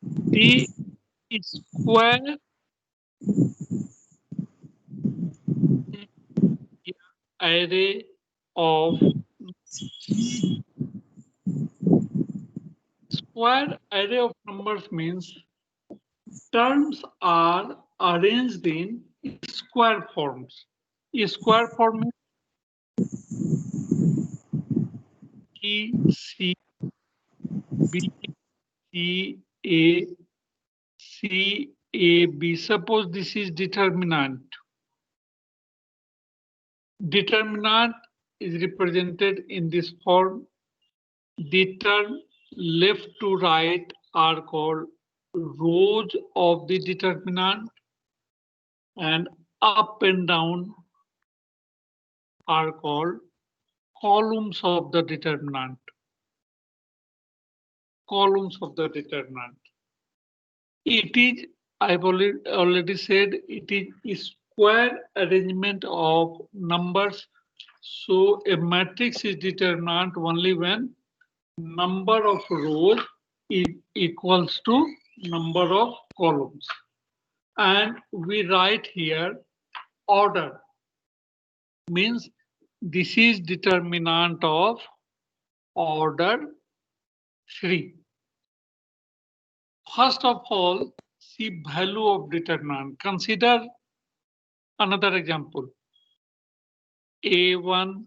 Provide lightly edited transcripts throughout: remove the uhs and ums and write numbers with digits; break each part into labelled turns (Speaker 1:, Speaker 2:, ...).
Speaker 1: The square array of square array of numbers means terms are arranged in square forms. A square form is E, C, B, C, A, C, A, B. Suppose this is determinant. Determinant is represented in this form. The term left to right are called rows of the determinant, and up and down are called columns of the determinant. Columns of the determinant. It is, I've already said, it is a square arrangement of numbers. So a matrix is determinant only when number of rows is equals to number of columns. And we write here order, means this is determinant of order 3. First of all, see value of determinant. Consider another example. A1,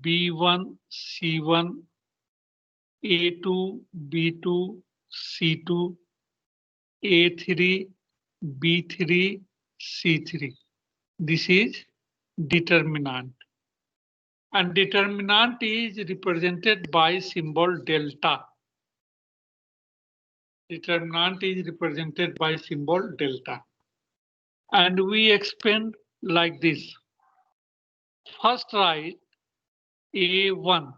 Speaker 1: B1, C1, A2, B2, C2, A3, B3, C3. This is determinant. And determinant is represented by symbol delta. Determinant is represented by symbol delta. And we expand like this. First write A1,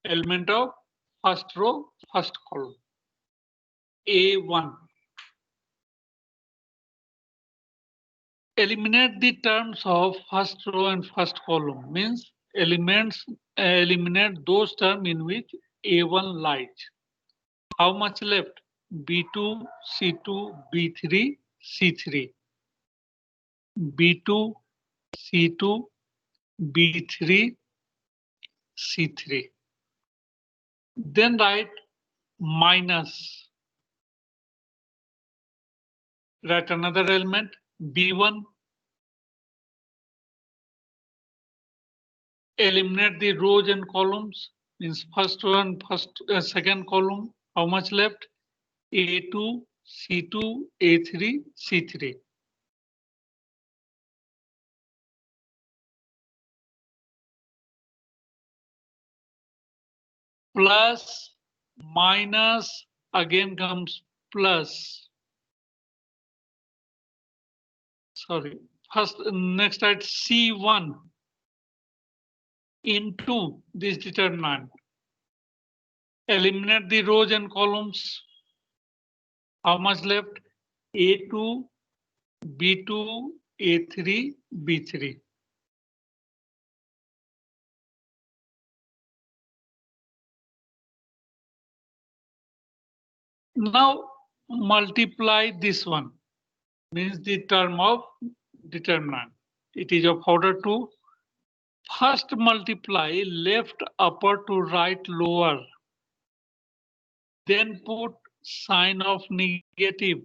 Speaker 1: element of first row, first column. A1. Eliminate the terms of first row and first column, means eliminate those terms in which A1 lies. How much left? B2, C2, B3, C3. B2, C2, B3, C3. Then write minus. Write another element, B1. Eliminate the rows and columns, means first row and second column. How much left? A2, C2, A3, C3. Plus, minus, again comes plus. Sorry, first, next at C1 into this determinant. Eliminate the rows and columns. How much left? A2, B2, A3, B3. Now multiply this one, means the term of determinant. It is of order 2. First multiply left upper to right lower. Then put sign of negative.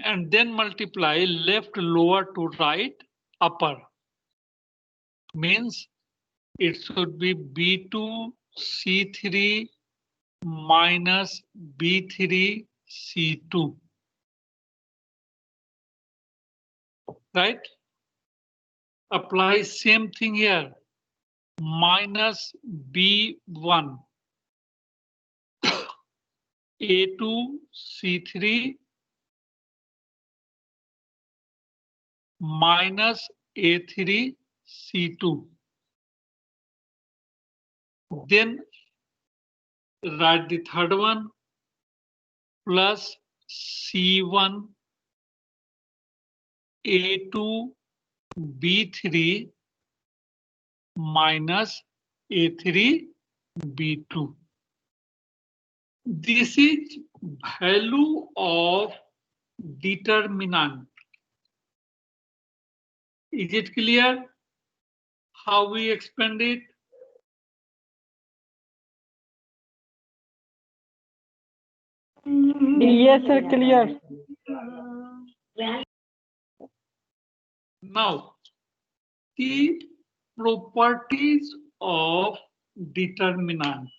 Speaker 1: And then multiply left lower to right upper. Means it should be B2 C3 minus B3 C2. Right? Apply same thing here. Minus B1 A2 C3 minus A3 C2. Then write the third one plus C1 A2 B3 minus A3 B2. This is value of determinant. Is it clear how we expand it?
Speaker 2: Yes, sir, clear.
Speaker 1: Now, the properties of determinant.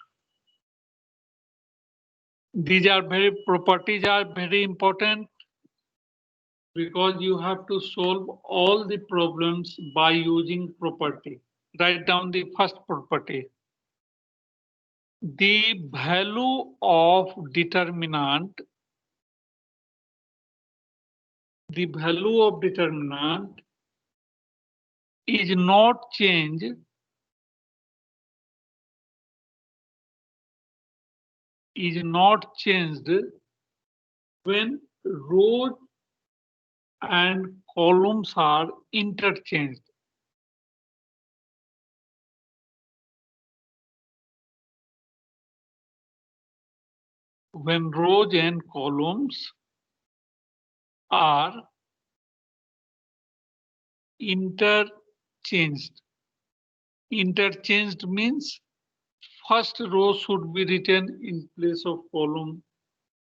Speaker 1: Properties are very important because you have to solve all the problems by using property. Write down the first property. The value of determinant, is not changed when rows and columns are interchanged. When rows and columns are interchanged. Interchanged means first row should be written in place of column,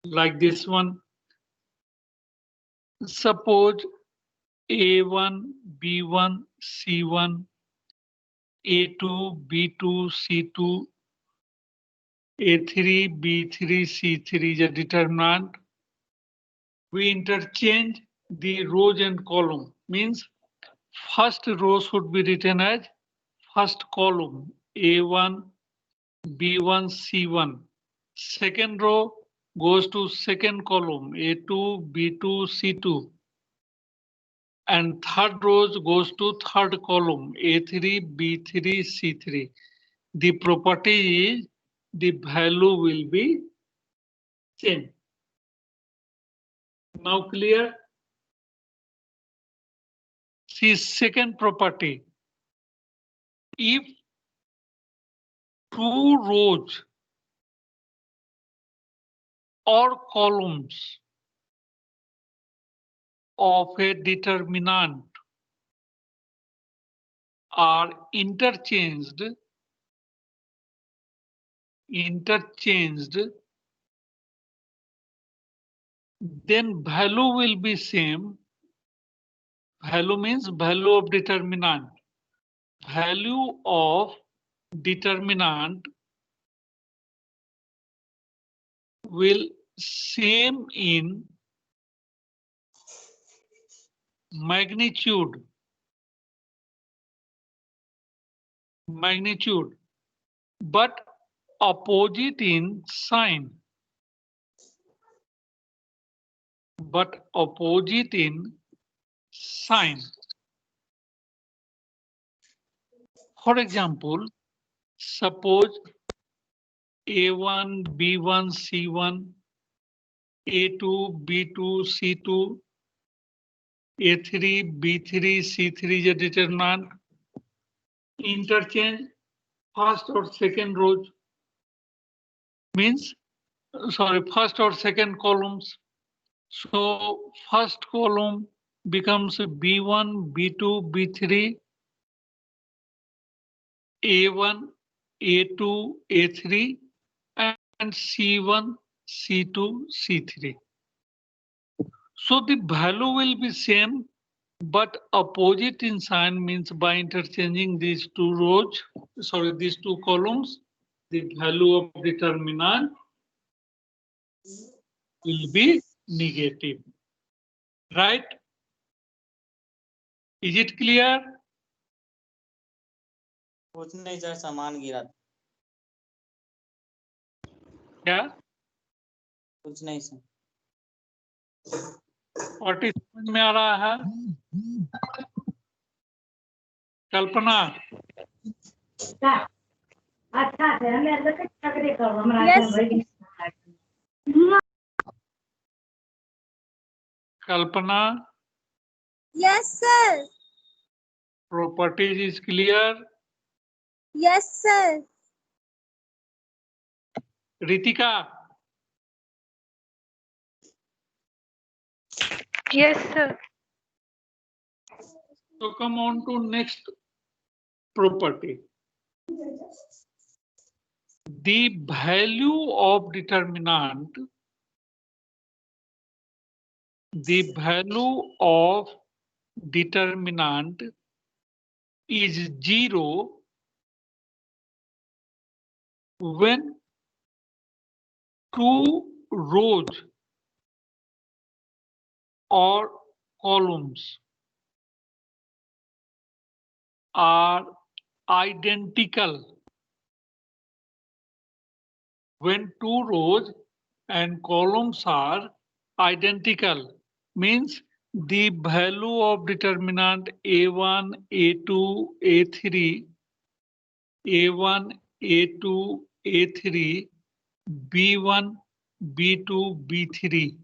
Speaker 1: like this one. Suppose A1, B1, C1, A2, B2, C2, A3, B3, C3 is a determinant. We interchange the rows and column. Means first row should be written as first column A1, B1, C1. Second row goes to second column A2, B2, C2. And third row goes to third column A3, B3, C3. The property is the value will be same. Now clear? See second property. If two rows or columns of a determinant are interchanged, then value will be same. Value means value of determinant. Value of determinant will same in magnitude, but opposite in sign. For example, suppose A1, B1, C1, A2, B2, C2, A3, B3, C3 is a determinant. Interchange first or second rows means, first or second columns. So first column becomes B1, B2, B3, A1, A2, A3, and C1, C2, C3. So the value will be same, but opposite in sign means by interchanging these two rows, these two columns, the value of determinant will be negative. Right? Is it clear?
Speaker 3: कुछ नहीं sir, सामान गिरा।
Speaker 1: क्या?
Speaker 3: कुछ नहीं sir.
Speaker 1: और समझ में आ रहा है? कल्पना? कल्पना?
Speaker 4: Yes, sir.
Speaker 1: Properties is clear?
Speaker 4: Yes, sir.
Speaker 1: Ritika?
Speaker 2: Yes, sir.
Speaker 1: So come on to next property. The value of determinant, the value of determinant is 0 when two rows or columns are identical. When two rows and columns are identical, means the value of determinant A1, A2, A3, A1, A2, A3, B1, B2, B3.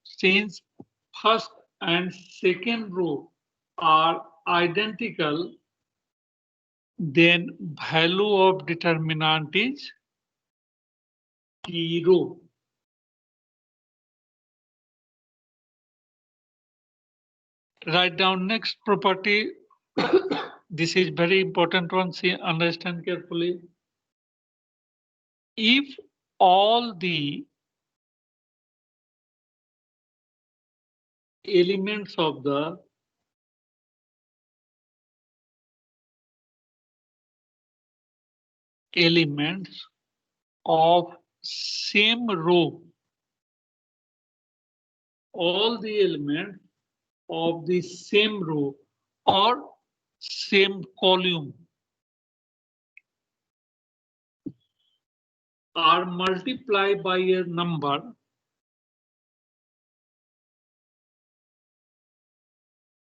Speaker 1: Since first and second row are identical, then value of determinant is 0. Write down next property. This is very important one. See, understand carefully. If all the elements of the elements of same row, all the elements of the same row or same column are multiplied by a number,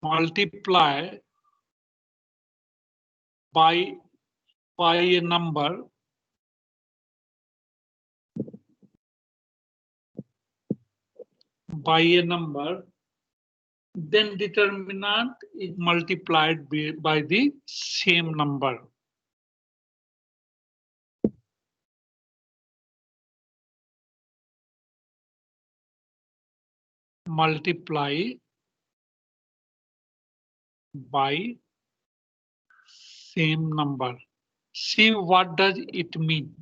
Speaker 1: multiply by a number, then determinant is multiplied by the same number. Multiply by same number. See, what does it mean?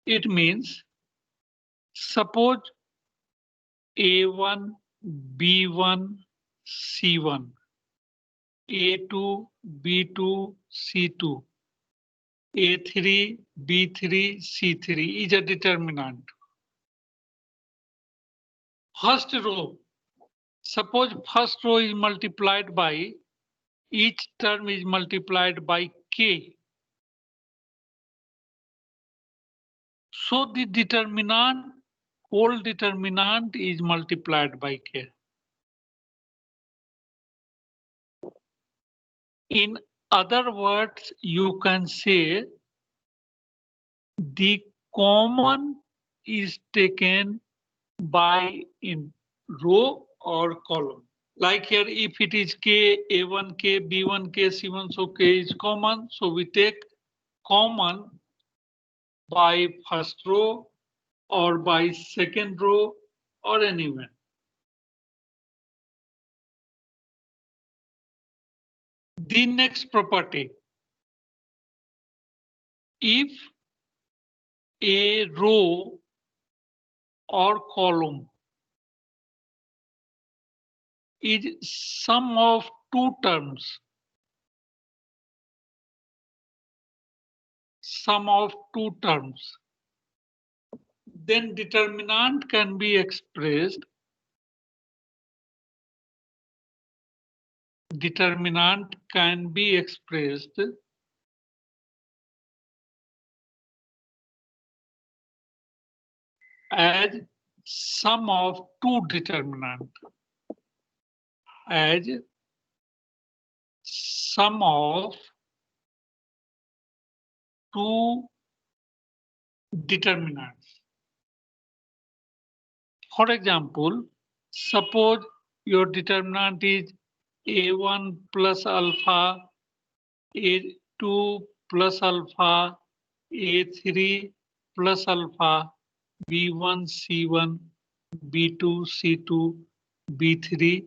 Speaker 1: It means, suppose A1, B1, C1, A2, B2, C2, A3, B3, C3 is a determinant. First row, suppose first row is multiplied by, each term is multiplied by K. So the determinant, whole determinant is multiplied by K. In other words, you can say the common is taken by in row or column. Like here, if it is K, A1, K, B1, K, C1, so K is common. So we take common by first row or by second row or anywhere. The next property, if a row or column is sum of two terms, then determinant can be expressed as sum of two determinant, as sum of two determinants. For example, suppose your determinant is A1 plus alpha, A2 plus alpha, A3 plus alpha, B1, C1, B2, C2, B3,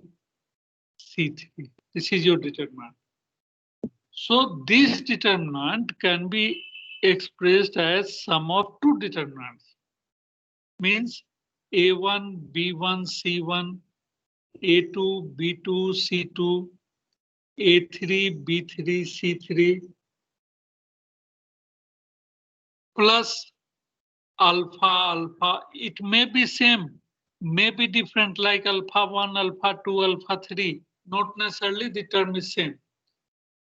Speaker 1: C3. This is your determinant. So this determinant can be expressed as sum of two determinants. Means A1, B1, C1, A2, B2, C2, A3, B3, C3, plus alpha, alpha. It may be same, may be different like alpha 1, alpha 2, alpha 3. Not necessarily the term is same.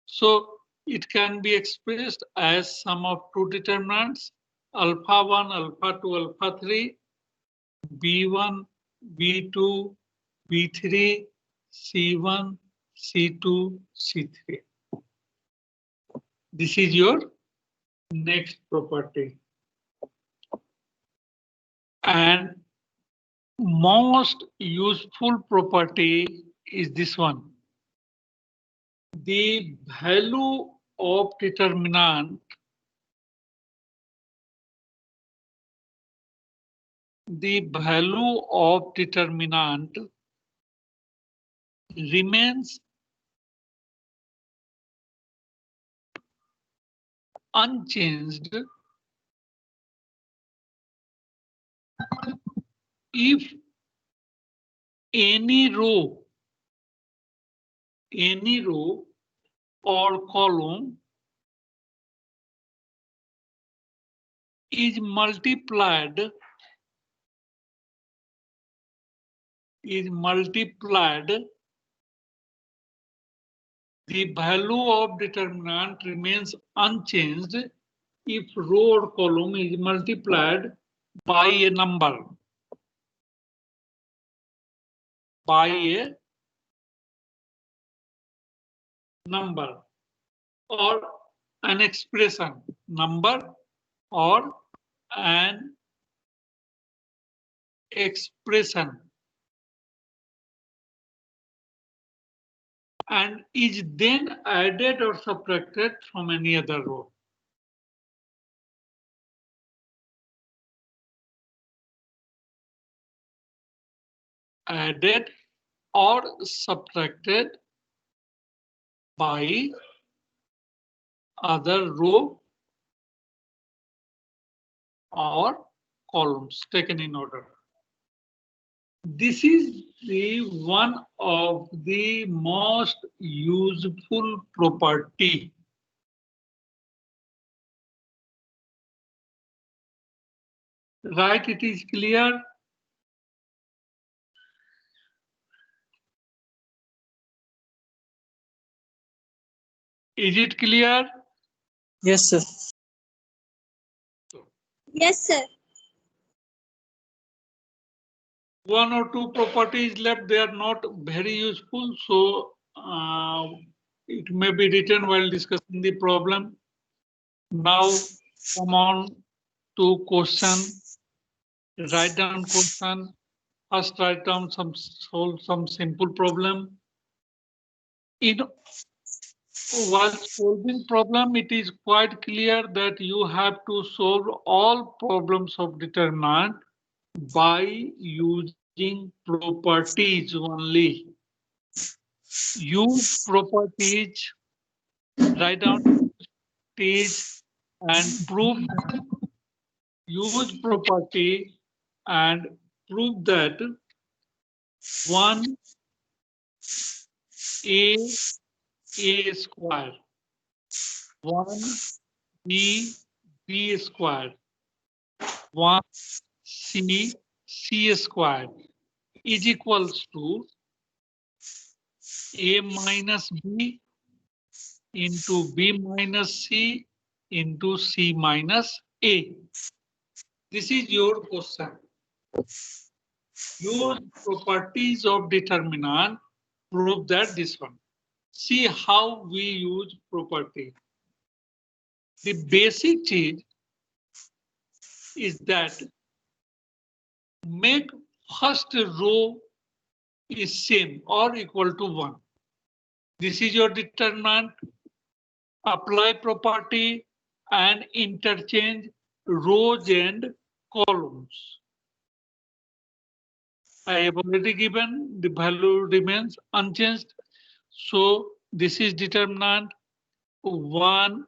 Speaker 1: So it can be expressed as sum of two determinants, alpha 1, alpha 2, alpha 3, B1, B2, B3, C1, C2, C3. This is your next property. And most useful property is this one. The value of determinant remains unchanged if any row or column is multiplied the value of determinant remains unchanged if row or column is multiplied by a number, or an expression, number or an expression, and is then added or subtracted from any other row. Added or subtracted by other row or columns taken in order. This is the one of the most useful property. Right, it is clear? Is it clear?
Speaker 3: Yes, sir.
Speaker 4: Yes, sir.
Speaker 1: One or two properties left, they are not very useful, so it may be written while discussing the problem. Now come on to question. Write down question. First write down solve some simple problem. While solving problem, it is quite clear that you have to solve all problems of determinant by using properties only. Use properties, write down properties and prove, use property and prove that 1a square, 1b square, 1c square is equals to a minus b into b minus c into c minus a. This is your question. Use properties of determinant, prove that this one. See how we use property. The basic change is that make first row is same or equal to 1. This is your determinant. Apply property and interchange rows and columns. I have already given the value remains unchanged. So this is determinant 1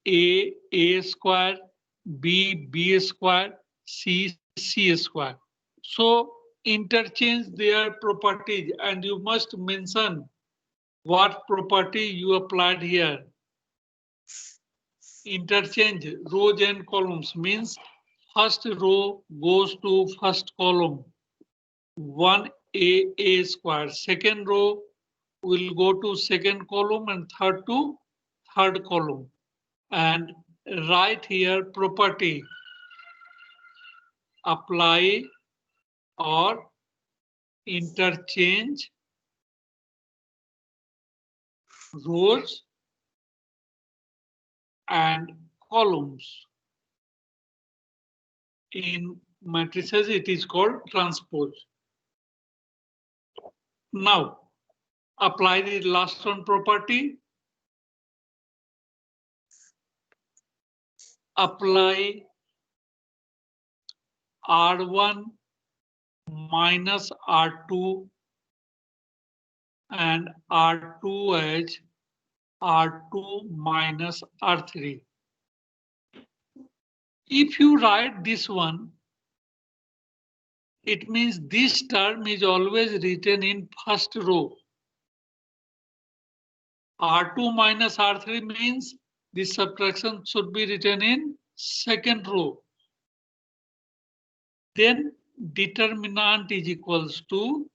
Speaker 1: a square, b square, c square. So interchange their properties and you must mention what property you applied here. Interchange rows and columns means first row goes to first column 1a square. Second row will go to second column and third to third column. And write here property apply or interchange rows and columns. In matrices, it is called transpose. Now, apply the last one property. Apply R1 minus R2 and R2 as R2 minus R3. If you write this one, it means this term is always written in first row. R2 minus R3 means this subtraction should be written in second row. Then determinant is equals to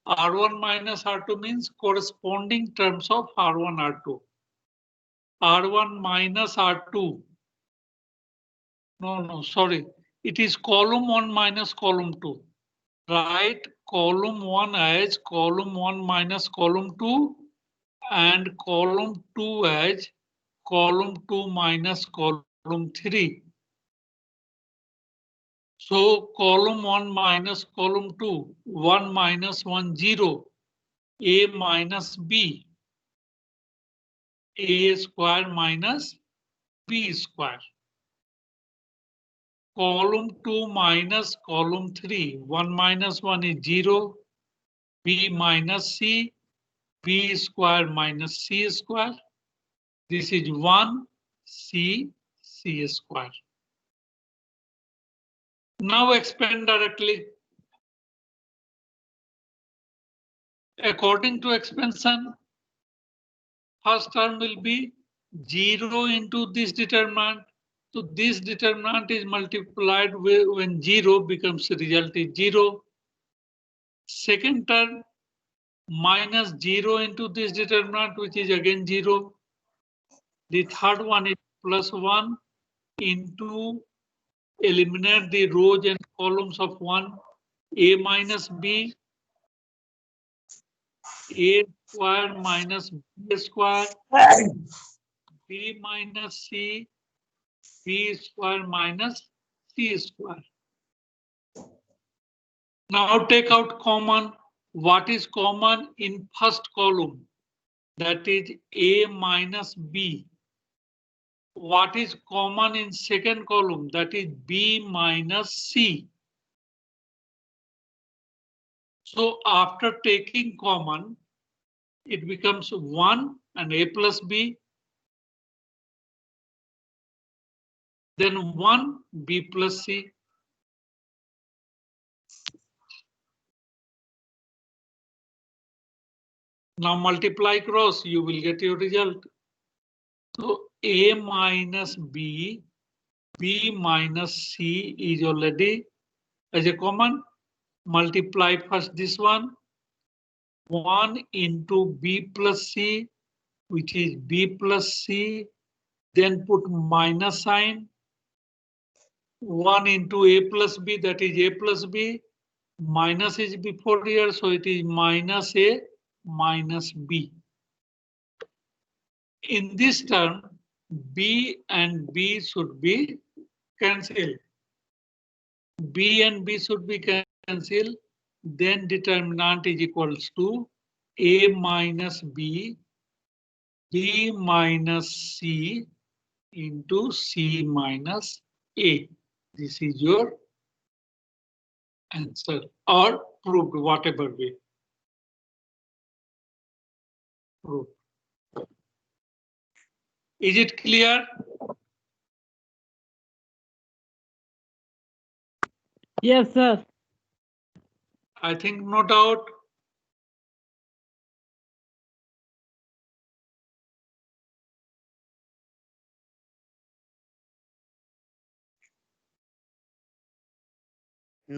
Speaker 1: R1 minus R2 means corresponding terms of R1, R2. R1 minus R2. No, sorry. It is column 1 minus column 2. Write column 1 as column 1 minus column 2 and column 2 as column 2 minus column 3. So column 1 minus column 2, 1 minus 1, 0, a minus b, a square minus b square. Column 2 minus column 3, 1 minus 1 is 0, b minus c, b square minus c square. This is 1, c square. Now expand directly. According to expansion, first term will be 0 into this determinant. So this determinant is multiplied when 0 becomes result is 0. Second term minus 0 into this determinant, which is again 0. The third one is plus 1 into eliminate the rows and columns of 1, a minus b, a square minus b square, b minus c, b square minus c square. Now take out common. What is common in first column? That is a minus b. What is common in second column? That is b minus c. So after taking common, it becomes 1 and a plus b. Then 1 b plus c. Now multiply cross, you will get your result. So a minus b, b minus c is already as a common. Multiply first this one. 1 into b plus c, which is b plus c. Then put minus sign. 1 into a plus b, that is a plus b. Minus is before here, so it is minus a minus b. In this term, b and b should be cancelled. B and b should be cancelled. Then determinant is equals to a minus b, b minus c into c minus a. This is your answer or proved, whatever way. Proved. Is it clear?
Speaker 2: Yes, sir.
Speaker 1: I think no doubt